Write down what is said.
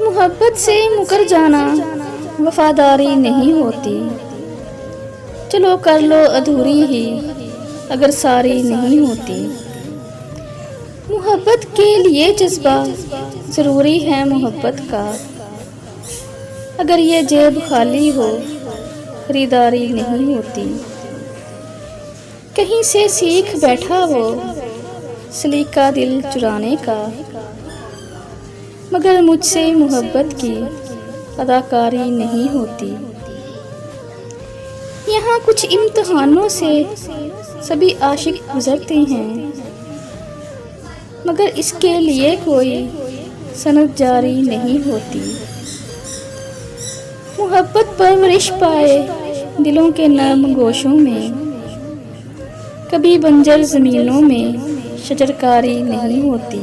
मोहब्बत से मुकर जाना वफादारी नहीं होती। चलो कर लो अधूरी ही अगर सारी नहीं होती। मोहब्बत के लिए जज्बा ज़रूरी है मोहब्बत का। अगर ये जेब खाली हो खरीदारी नहीं होती। कहीं से सीख बैठा हो सलीका दिल चुराने का, मगर मुझसे मोहब्बत की अदाकारी नहीं होती। यहाँ कुछ इम्तिहानों से सभी आशिक गुजरते हैं, मगर इसके लिए कोई सनद जारी नहीं होती। मोहब्बत परवरिश पाए दिलों के नर्म गोशों में, कभी बंजर ज़मीनों में शजरकारी नहीं होती।